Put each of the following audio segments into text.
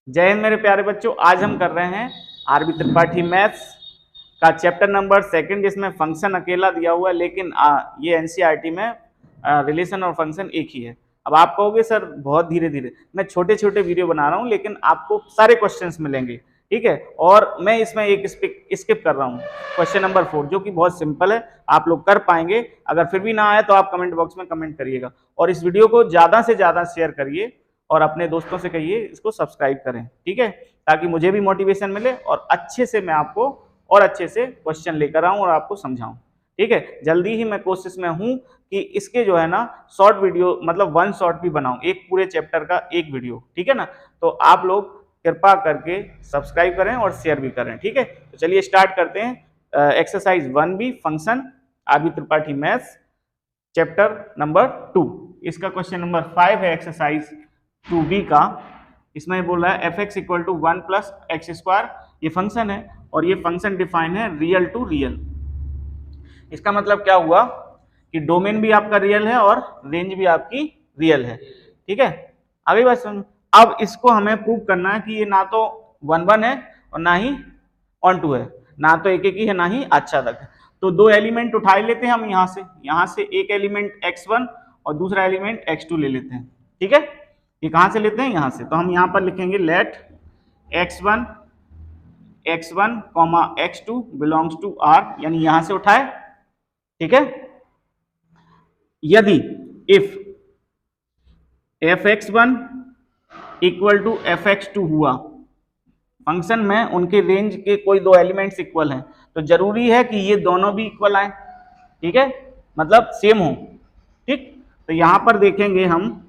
जय हिंद मेरे प्यारे बच्चों, आज हम कर रहे हैं आरबी त्रिपाठी मैथ्स का चैप्टर नंबर 2 जिसमें फंक्शन अकेला दिया हुआ है, लेकिन ये एनसीईआरटी में रिलेशन और फंक्शन एक ही है। अब आप कहोगे सर बहुत धीरे धीरे, मैं छोटे छोटे वीडियो बना रहा हूं लेकिन आपको सारे क्वेश्चंस मिलेंगे, ठीक है। और मैं इसमें एक स्किप कर रहा हूं, क्वेश्चन नंबर 4 जो कि बहुत सिंपल है, आप लोग कर पाएंगे। अगर फिर भी ना आए तो आप कमेंट बॉक्स में कमेंट करिएगा और इस वीडियो को ज्यादा से ज्यादा शेयर करिए और अपने दोस्तों से कहिए इसको सब्सक्राइब करें, ठीक है, ताकि मुझे भी मोटिवेशन मिले और अच्छे से मैं आपको और अच्छे से क्वेश्चन लेकर आऊं और आपको समझाऊं, ठीक है। जल्दी ही मैं कोशिश में हूं कि इसके जो है ना शॉर्ट वीडियो, मतलब 1 शॉट भी बनाऊं, एक पूरे चैप्टर का एक वीडियो, ठीक है ना। तो आप लोग कृपा करके सब्सक्राइब करें और शेयर भी करें, ठीक है। तो चलिए स्टार्ट करते हैं। Exercise 1B function R B Tripathi maths chapter number 2, इसका क्वेश्चन नंबर 5 है एक्सरसाइज 2B का। इसमें बोल रहा है F X equal to 1 plus X square, ये फंक्शन है और ये फंक्शन डिफाइन है रियल टू रियल। इसका मतलब क्या हुआ कि डोमेन भी आपका रियल है और रेंज भी आपकी रियल है, ठीक है। अगली बात समझ। अब इसको हमें प्रूव करना है कि ये ना तो 1 1 है और ना ही ऑन टू है, ना तो एक एक ही है ना ही आच्छादक है। तो दो एलिमेंट उठा लेते हैं हम यहाँ से एक एलिमेंट x1 और दूसरा एलिमेंट x2 ले लेते हैं, ठीक है। ये कहां से लेते हैं? यहां से। तो हम यहां पर लिखेंगे late x1 x2 belongs to R, यानी यहां से उठाए, ठीक है। यदि if fx1 equal to fx2 हुआ, फंक्शन में उनके रेंज के कोई दो एलिमेंट्स इक्वल हैं, तो जरूरी है कि ये दोनों भी इक्वल आए, ठीक है, मतलब सेम हो, ठीक। तो यहां पर देखेंगे हम,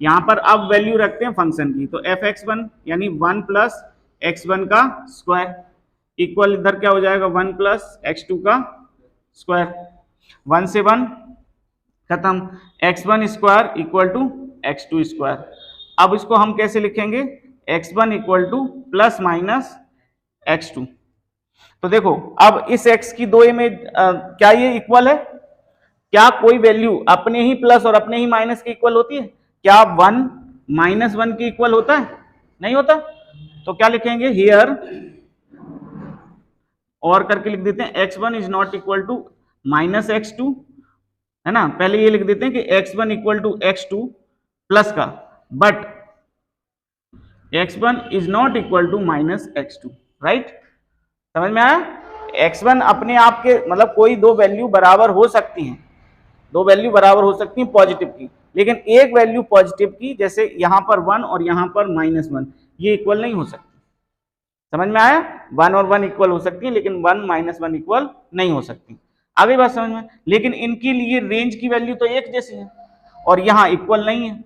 यहां पर अब वैल्यू रखते हैं फंक्शन की, तो fx1 यानी 1 प्लस x1 का स्क्वायर इक्वल इधर क्या हो जाएगा 1 प्लस x2 का स्क्वायर, 1 से 1 खत्म, x1 square equal to x2 square. अब इसको हम कैसे लिखेंगे? x1 equal to plus minus x2। तो देखो अब इस x की दो इमेज क्या ये इक्वल है? क्या कोई वैल्यू अपने ही प्लस और अपने ही माइनस के इक्वल होती है? क्या 1 -1 के इक्वल होता है? नहीं होता। तो क्या लिखेंगे हियर, और करके लिख देते हैं x1 is not equal to minus x2, है ना। पहले ये लिख देते हैं कि x1 equal to x2 plus का, but x1 is not equal to minus x2, right. समझ में आया? x1 अपने आप के, मतलब कोई दो वैल्यू बराबर हो सकती हैं, दो वैल्यू बराबर हो सकती हैं पॉजिटिव की, लेकिन एक वैल्यू पॉजिटिव की, जैसे यहां पर 1 और यहां पर -1, ये इक्वल नहीं हो सकती। समझ में आया? 1 और 1 इक्वल हो सकती है, लेकिन 1 -1 इक्वल नहीं हो सकती। आगे बात समझ में। लेकिन इनके लिए रेंज की वैल्यू तो एक जैसी है और यहां इक्वल नहीं है,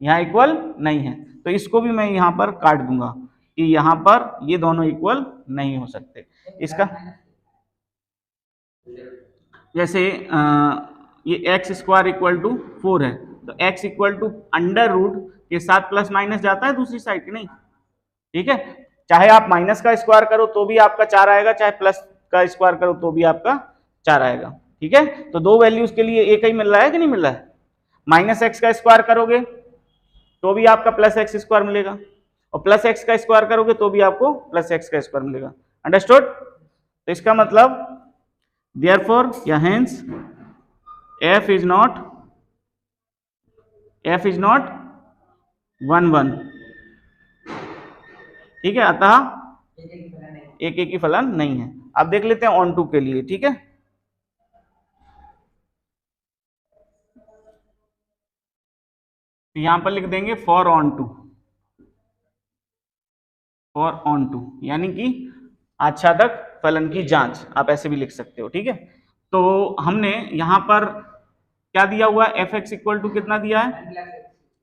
यहां इक्वल नहीं है, तो इसको भी मैं यहां पर काट दूंगा कि यहां पर ये दोनों इक्वल नहीं हो सकते। इसका जैसे ये एक्स स्क्वायर इक्वल टू 4 है, तो X equal to under root के साथ प्लस माइनस जाता है दूसरी साइड की, नहीं, ठीक है। चाहे आप माइनस का स्क्वायर करो तो भी आपका 4 आएगा, चाहे प्लस का स्क्वायर करो तो भी आपका 4 आएगा, ठीक है। तो दो वैल्यूज के लिए एक ही मिल रहा है कि नहीं मिल रहा है? माइनस एक्स का स्क्वायर करोगे तो भी आपका प्लस एक्स स्क्वायर मिलेगा, और प्लस एक्स का स्क्वायर करोगे तो भी आपको प्लस एक्स का स्क्वायर मिलेगा। अंडरस्टूड? तो इसका मतलब therefore या hence f is not 1 1, ठीक है। अतः एक एक ही फलन नहीं है। अब देख लेते हैं ऑन टू के लिए, ठीक है। तो यहां पर लिख देंगे फॉर ऑन टू, यानी कि आच्छादक फलन की जांच, आप ऐसे भी लिख सकते हो, ठीक है। तो हमने यहां पर क्या दिया हुआ है? एफ एक्स इक्वल टू कितना दिया है?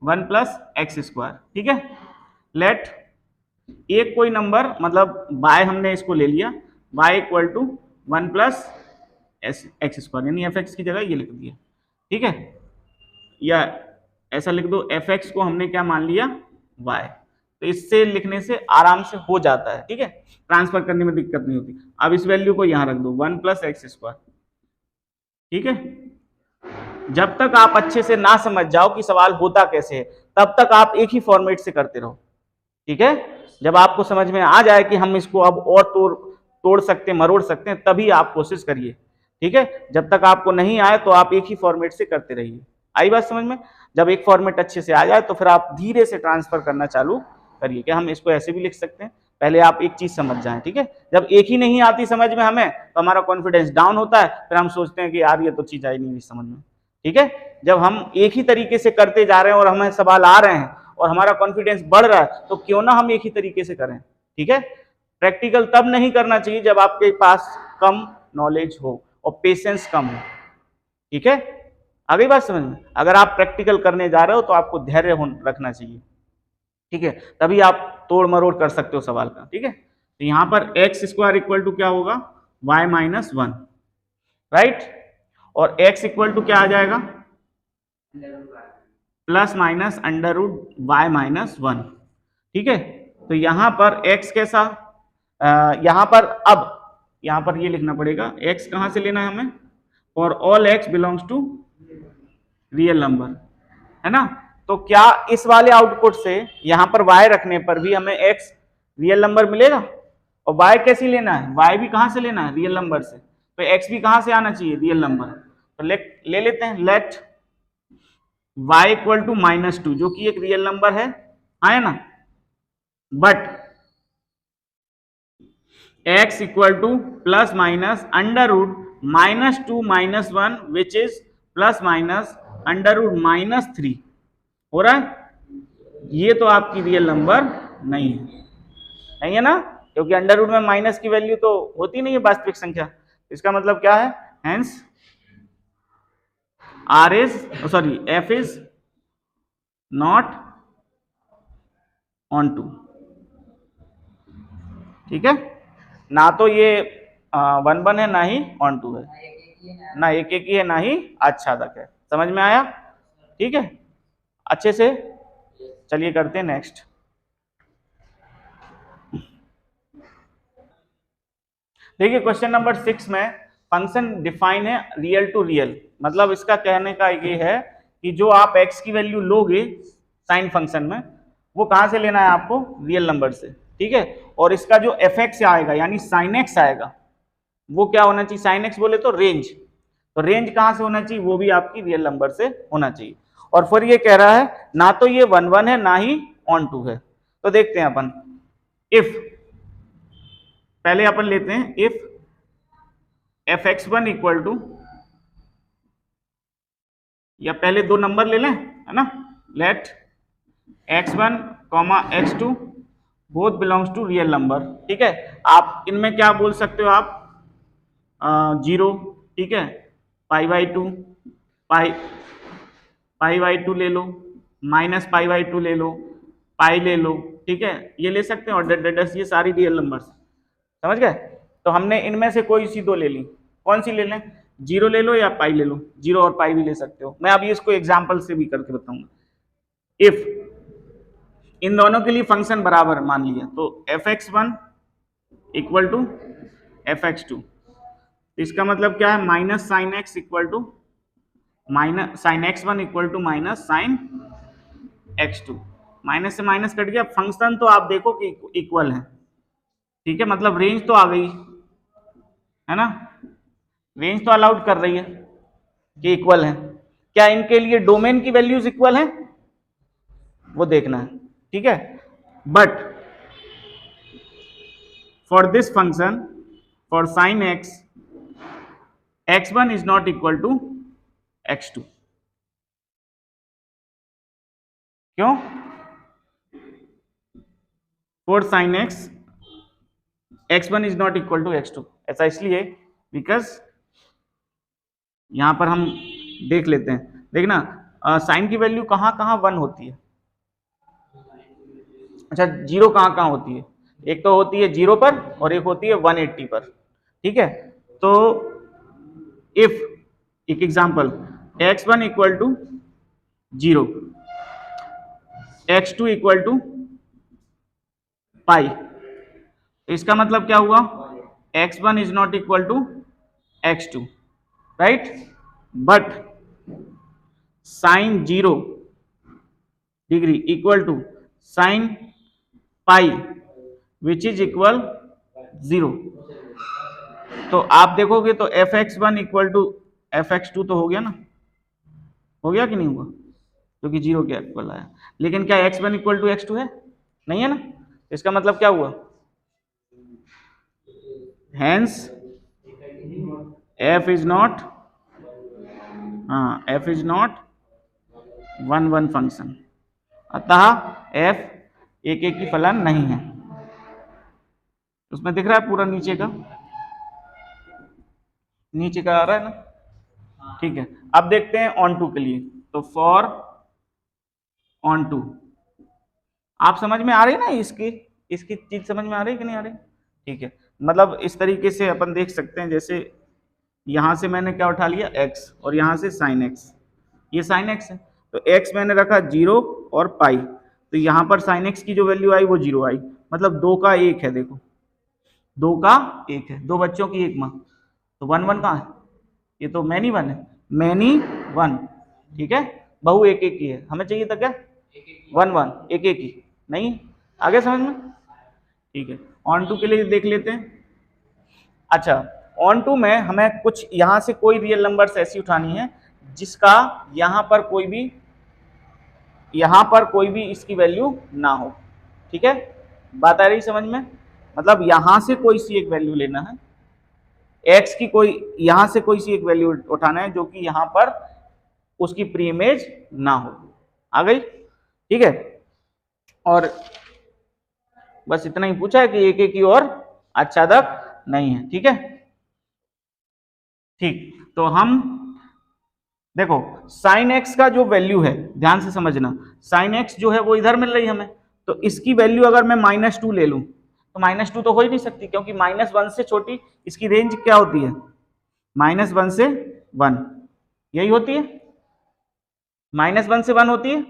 1 प्लस एक्स स्क्वायर, ठीक है। लेट एक कोई नंबर, मतलब बाय हमने इसको ले लिया, by equal to 1 plus X square, यानी एफ एक्स की जगह ये लिख दिया, ठीक है। या ऐसा लिख दो, एफ एक्स को हमने क्या मान लिया? वाई। तो इससे लिखने से आराम से हो जाता है, ठीक है, ट्रांसफर करने में दिक्कत नहीं होती। अब इस वैल्यू को यहां रख दो 1 प्लस एक्स स्क्वायर, ठीक है। जब तक आप अच्छे से ना समझ जाओ कि सवाल होता कैसे है, तब तक आप एक ही फॉर्मेट से करते रहो, ठीक है, जब आपको समझ में आ जाए कि हम इसको अब और तोड़ सकते हैं, मरोड़ सकते हैं, तभी आप कोशिश करिए। ठीक है, जब तक आपको नहीं आए तो आप एक ही फॉर्मेट से करते रहिए। आई बात समझ में? जब एक फॉर्मेट अच्छे से आ जाए तो फिर आप धीरे से ट्रांसफर करना चालू करिए कि हम इसको ऐसे भी लिख सकते हैं। पहले आप एक चीज समझ जाएं। ठीक है, जब एक ही नहीं आती समझ में हमें तो हमारा कॉन्फिडेंस डाउन होता है, फिर हम सोचते हैं कि यार ये तो चीज आई नहीं समझ में। ठीक है, जब हम एक ही तरीके से करते जा रहे हैं और हमें सवाल आ रहे हैं और हमारा कॉन्फिडेंस बढ़ रहा है, तो क्यों ना हम एक ही तरीके से करें। ठीक है, प्रैक्टिकल तब नहीं करना चाहिए जब आपके पास कम नॉलेज हो और पेशेंस कम हो। ठीक है, आगे बात समझ में? अगर आप प्रैक्टिकल करने जा रहे हो तो आपको धैर्य रखना चाहिए। ठीक है, तभी आप तोड़ मरोड़ कर सकते हो सवाल का। ठीक है, तो यहां पर एक्स स्क्वायर इक्वल टू क्या होगा? Y minus one, right. और एक्स इक्वल टू क्या आ जाएगा? Plus minus under root Y minus one. ठीक है, तो यहां पर x कैसा, यहां पर अब यहां पर ये लिखना पड़ेगा, x कहां से लेना है हमें? For all x belongs to real number, है ना। तो क्या इस वाले आउटपुट से यहां पर y रखने पर भी हमें x रियल नंबर मिलेगा? और y कैसे लेना है? y भी कहां से लेना है? रियल नंबर से। तो x भी कहां से आना चाहिए? Real number. तो ले लेते हैं, लेट y इक्वल टू -2, जो कि एक रियल नंबर है ना। But x equal to plus minus under root -2 -1 which is plus minus under root -3 हो रहा है। ये तो आपकी रियल नंबर नहीं है ना, क्योंकि अंडर रूट में माइनस की वैल्यू तो होती नहीं है वास्तविक संख्या। इसका मतलब क्या है? Hence f is not onto. ठीक है, ना तो ये 1 है, ना ही ऑन टू है, ना एक ही है, ना ही अच्छा तक है। समझ में आया? ठीक है, अच्छे से चलिए करते हैं नेक्स्ट। देखिए क्वेश्चन नंबर 6 में फंक्शन डिफाइन है रियल टू रियल। मतलब इसका कहने का ये है कि जो आप x की वैल्यू लोगे साइन फंक्शन में, वो कहां से लेना है आपको? रियल नंबर से। ठीक है, और इसका जो fx आएगा यानी साइन x आएगा, वो क्या होना चाहिए? साइन x बोले तो रेंज, तो रेंज कहां से होना चाहिए? वो भी आपकी रियल नंबर से होना चाहिए। और फिर ये कह रहा है ना तो ये 1 है, ना ही ऑन टू है। तो देखते हैं अपन, इफ पहले अपन लेते हैं इफ fx1 इक्वल टू, या पहले दो नंबर ले लें, है ना। Let x1 x2 both belongs to real number. ठीक है, आप इनमें क्या बोल सकते हो आप? 0, ठीक है, π/2, π/2 ले लो, -π/2 ले लो, पाई ले लो। ठीक है, ये ले सकते हैं, और ये सारी रियल नंबर्स, समझ गए। तो हमने इनमें से कोई सी दो ले ली, कौन सी ले लें? 0 ले लो या पाई ले लो, 0 और पाई भी ले सकते हो। मैं अभी इसको एग्जाम्पल से भी करके बताऊंगा। इफ इन दोनों के लिए फंक्शन बराबर मान लिया, तो fx1 इक्वल टू fx2, इसका मतलब क्या है? Minus sine X equal to minus sine x1 equal to minus sine x2। Minus से माइनस कट गया, फंक्शन तो आप देखो कि इक्वल है। ठीक है, मतलब रेंज तो आ गई, है ना, रेंज तो अलाउड कर रही है कि इक्वल है। क्या इनके लिए डोमेन की वैल्यूज इक्वल है? वो देखना है। ठीक है, but for this function for sine x, x1 is not equal to x2। क्यों? For sine x, x1 is not equal to x2। ऐसा इसलिए बिकॉज यहां पर हम देख लेते हैं, देखना साइन की वैल्यू कहां कहां 1 होती है। अच्छा, 0 कहां कहां होती है? एक तो होती है 0 पर और एक होती है 180 पर। ठीक है, तो इफ एक example x1 equal to 0, x2 equal to pi, तो इसका मतलब क्या हुआ? x1 is not equal to x2, right. But sine 0 degree equal to sine pi which is equal 0। तो आप देखोगे तो fx1 इक्वल टू fx2 तो हो गया ना, हो गया कि नहीं हुआ, क्योंकि 0 के इक्वल आया। लेकिन क्या x1 इक्वल टू x2 है, नहीं है ना। इसका मतलब क्या हुआ, hence f is not, f is not 1 1 function, अतः f एक एक की फलन नहीं है। उसमें दिख रहा है पूरा नीचे का, नीचे का आ रहा है ना, ठीक है। अब देखते हैं ऑन टू के लिए, तो फॉर ऑन टू, आप समझ में आ रही है ना, इसकी चीज समझ में आ रही है कि नहीं आ रही, ठीक है। मतलब इस तरीके से अपन देख सकते हैं, जैसे यहां से मैंने क्या उठा लिया x और यहां से sin x, ये sin x है, तो x मैंने रखा 0 और पाई, तो यहां पर sin x की जो वैल्यू आई वो 0 आई, मतलब 2 का 1 है, देखो 2 का 1 है, दो बच्चों की एक माँ, तो 1 1 कहाँ है, ये तो मैनी 1 है, मैनी 1, ठीक है। बहु एक एक की है, हमें चाहिए था क्या 1 1 एक एक की, नहीं आगे समझ में, ठीक है। ऑन टू के लिए देख लेते हैं। अच्छा, ऑन टू में हमें कुछ यहां से कोई रियल नंबर्स ऐसी उठानी है जिसका यहां पर कोई भी इसकी वैल्यू ना हो, ठीक है। बात आ रही समझ में, मतलब यहां से कोई सी एक वैल्यू लेना है, x की कोई यहां से कोई सी एक वैल्यू उठाना है जो कि यहां पर उसकी प्री इमेज ना हो, आ गई, ठीक है। और बस इतना ही पूछा है कि एक एक की और आच्छादक नहीं है, ठीक है। ठीक, तो हम देखो sin x का जो वैल्यू है, ध्यान से समझना, sin x जो है वो इधर मिल रही है हमें, तो इसकी वैल्यू अगर मैं -2 ले लूं तो -2 तो हो ही नहीं सकती, क्योंकि -1 से छोटी इसकी रेंज क्या होती है, -1 से 1, यही होती है, -1 से 1 होती है।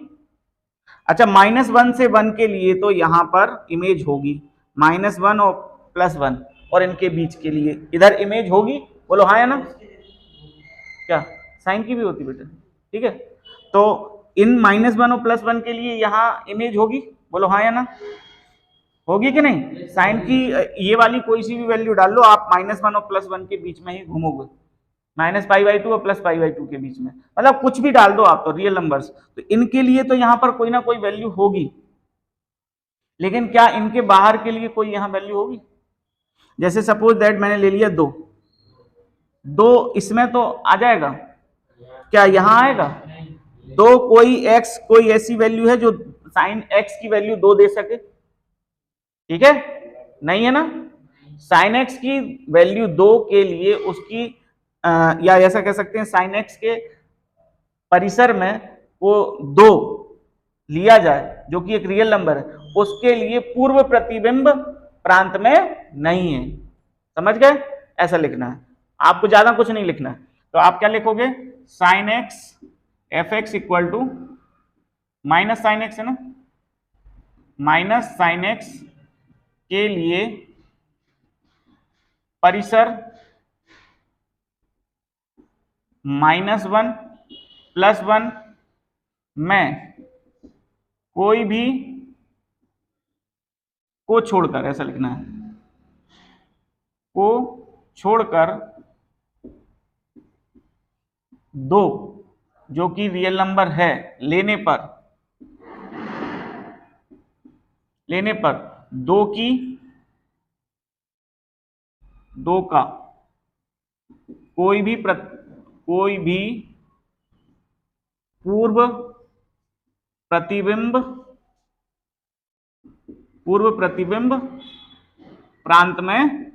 अच्छा, -1 से 1 के लिए तो यहां पर इमेज होगी, -1 और +1, और इनके बीच के लिए इधर इमेज होगी, बोलो हाँ या ना, क्या साइन की भी होती बेटा, ठीक है। तो इन -1 और +1 के लिए यहाँ इमेज होगी, बोलो हाँ या ना, होगी कि नहीं। साइन की ये वाली कोई सी भी वैल्यू डाल लो आप, -1 और +1 के बीच में ही घूमोगे, -π/2 और +π/2 के बीच में, मतलब कुछ भी डाल दो आप तो रियल नंबर्स, तो इनके लिए तो यहाँ पर कोई ना कोई वैल्यू होगी, लेकिन क्या इनके बाहर के लिए कोई यहाँ वैल्यू होगी। जैसे सपोज दैट मैंने ले लिया 2, इसमें तो आ जाएगा, क्या यहां आएगा 2, कोई x कोई ऐसी वैल्यू है जो साइन x की वैल्यू 2 दे सके, ठीक है, नहीं है ना। साइन x की वैल्यू 2 के लिए उसकी या ऐसा कह सकते हैं साइन x के परिसर में वो 2 लिया जाए जो कि एक रियल नंबर है, उसके लिए पूर्व प्रतिबिंब प्रांत में नहीं है, समझ गए, ऐसा लिखना है, आपको ज्यादा कुछ नहीं लिखना है। तो आप क्या लिखोगे, sine X F X equal to minus sine X है ना, माइनस साइन एक्स के लिए परिसर -1 +1 में कोई भी को छोड़कर, ऐसा लिखना है, को छोड़कर 2 जो कि रियल नंबर है लेने पर 2 का कोई भी पूर्व प्रतिबिंब प्रांत में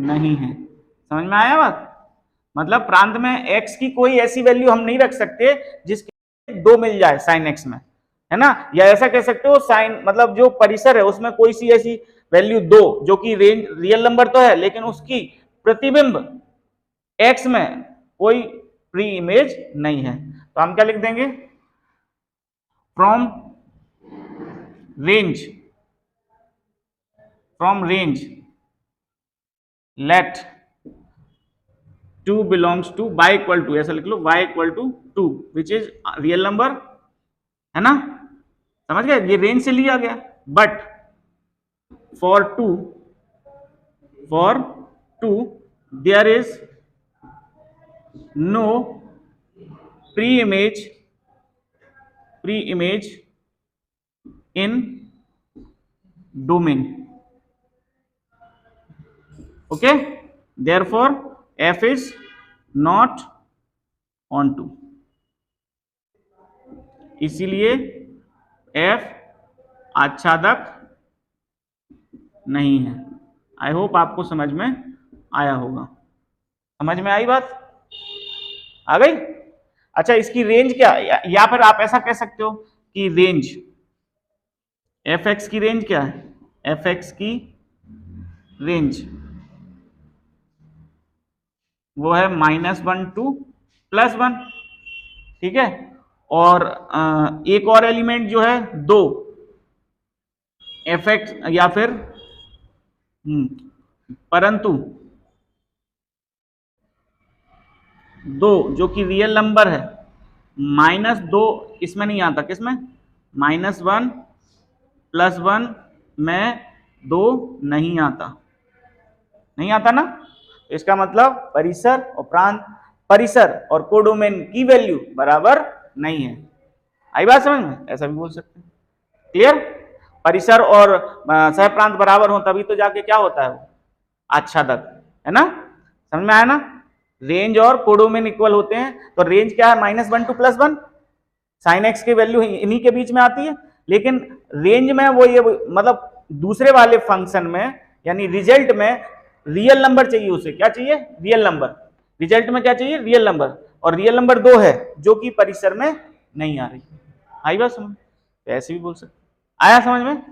नहीं है, समझ में आया बात। मतलब प्रांत में x की कोई ऐसी वैल्यू हम नहीं रख सकते जिसके 2 मिल जाए साइन x में, है ना, या ऐसा कह सकते हो साइन मतलब जो परिसर है उसमें कोई सी ऐसी वैल्यू 2 जो कि रेंज रियल नंबर तो है लेकिन उसकी प्रतिबिंब x में कोई प्री इमेज नहीं है, तो हम क्या लिख देंगे, from range let 2 belongs to y = ऐसा लिख लो, y = 2 which is real number, है ना, समझ गए, ये रेंज से लिया गया। But for two there is no preimage in domain, okay, therefore f is not onto, इसीलिए f आच्छादक नहीं है। आई होप आपको समझ में आया होगा। समझ में आई बात? आ गई? अच्छा, इसकी रेंज क्या, या फिर आप ऐसा कह सकते हो कि रेंज fx की रेंज क्या है? fx की रेंज वो है -1 टू +1, ठीक है। और एक और एलिमेंट जो है 2 fx, या फिर परंतु 2 जो कि रियल नंबर है, -2 इसमें नहीं आता, किसमें? -1 +1 में 2 नहीं आता, नहीं आता ना। इसका मतलब परिसर और प्रांत, परिसर और कोडोमेन की वैल्यू बराबर नहीं है। आई बात समझ में? ऐसा भी बोल सकते हैं। क्लियर? परिसर और सह प्रांत बराबर हो तभी तो जाके क्या होता है, वो आच्छादक, है ना। समझ में आया ना? रेंज और कोडोमेन इक्वल होते हैं, तो रेंज क्या है? -1 टू +1, साइन एक्स की वैल्यू इन्हीं के बीच में आती है। लेकिन रेंज में वो ये मतलब दूसरे वाले फंक्शन में, यानी रिजल्ट में रियल नंबर चाहिए, उसे क्या चाहिए? Real number. रिजल्ट में क्या चाहिए? रियल नंबर, और रियल नंबर 2 है जो कि परिसर में नहीं आ रही। आई बात समझ? ऐसे भी बोल सकते। आया समझ में?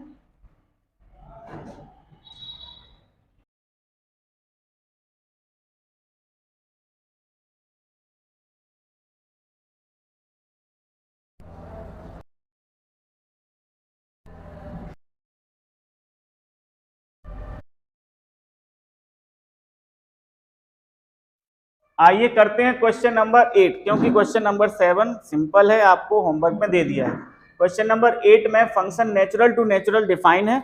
आइए करते हैं क्वेश्चन नंबर 8, क्योंकि क्वेश्चन नंबर 7 सिंपल है, आपको होमवर्क में दे दिया है। क्वेश्चन नंबर 8 में function natural to natural define है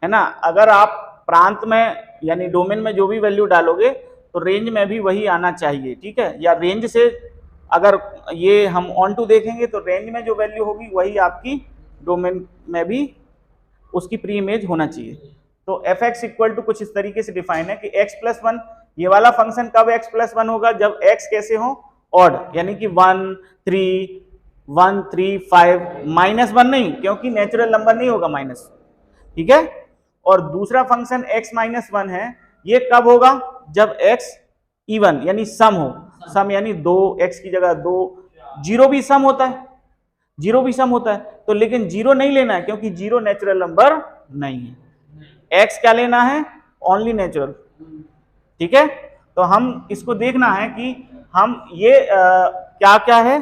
ना। अगर आप प्रांत में यानी डोमेन में जो भी वैल्यू डालोगे तो रेंज में भी वही आना चाहिए, ठीक है। या रेंज से अगर ये हम ऑन टू देखेंगे तो रेंज में जो वैल्यू होगी वही आपकी डोमेन में भी उसकी प्री इमेज होना चाहिए। तो एफ एक्स इक्वल टू कुछ इस तरीके से डिफाइन है कि x + 1, ये वाला फंक्शन कब x + 1 होगा? जब x कैसे हो? ऑड, यानी कि 1 3 1 3 5, -1 नहीं, क्योंकि नेचुरल नंबर नहीं होगा माइनस, ठीक है। और दूसरा फंक्शन x - 1 है, ये कब होगा? जब x इवन यानी सम हो। सम यानी 2, x की जगह 2, 0 भी सम होता है, 0 भी सम होता है, तो लेकिन 0 नहीं लेना है क्योंकि 0 नेचुरल नंबर नहीं है। x क्या लेना है? ओनली नेचुरल, ठीक है। तो हम इसको देखना है कि हम ये क्या क्या है,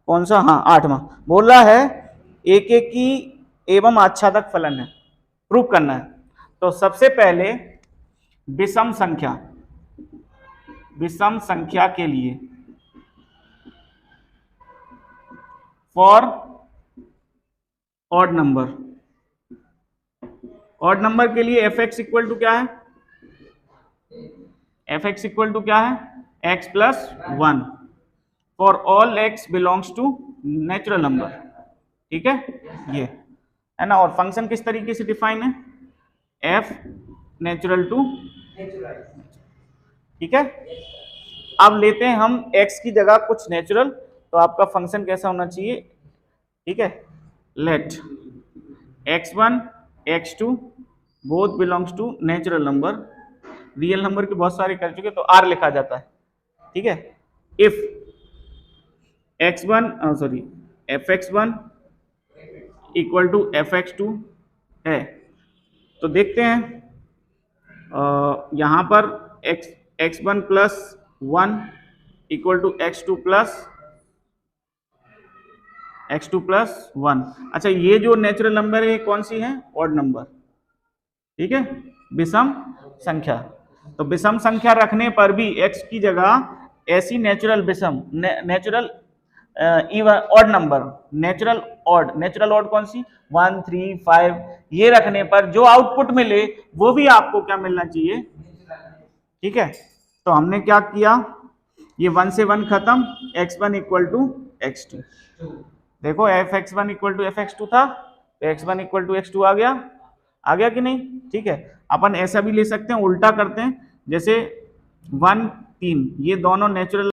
कौन सा, हाँ 8वां बोल रहा है एकेकी एवं आच्छादक फलन है, प्रूव करना है। तो सबसे पहले विषम संख्या के लिए फॉर ऑड नंबर के लिए एफ एक्स इक्वल टू क्या है? एफ एक्स इक्वल टू क्या है? x + 1 for all x belongs to natural number, ठीक है, ये है ना। और फंक्शन किस तरीके से डिफाइन है? f नेचुरल टू, ठीक है। अब लेते हैं हम x की जगह कुछ नेचुरल, तो आपका फंक्शन कैसा होना चाहिए? ठीक है, let x1 x2 both belongs to natural number. Real number के बहुत सारे कर चुके तो r लिखा जाता है, ठीक है। If fx1 equal to fx2 है, तो देखते हैं यहां पर x1 + 1 इक्वल टू x2 + 1। अच्छा, ये जो नेचुरल नंबर है कौन सी है? ऑड नंबर, ठीक है, विषम संख्या। तो विषम संख्या रखने पर भी x की जगह ऐसी natural even odd number, natural odd कौन सी 1 3 5, ये रखने पर जो आउटपुट मिले वो भी आपको क्या मिलना चाहिए, ठीक है। तो हमने क्या किया, ये 1 से 1 खत्म, x1 इक्वल टू x2, देखो fx1 इक्वल टू fx2 था, तो x1 इक्वल टू x2 आ गया कि नहीं, ठीक है। अपन ऐसा भी ले सकते हैं, उल्टा करते हैं, जैसे 1 3, ये दोनों नेचुरल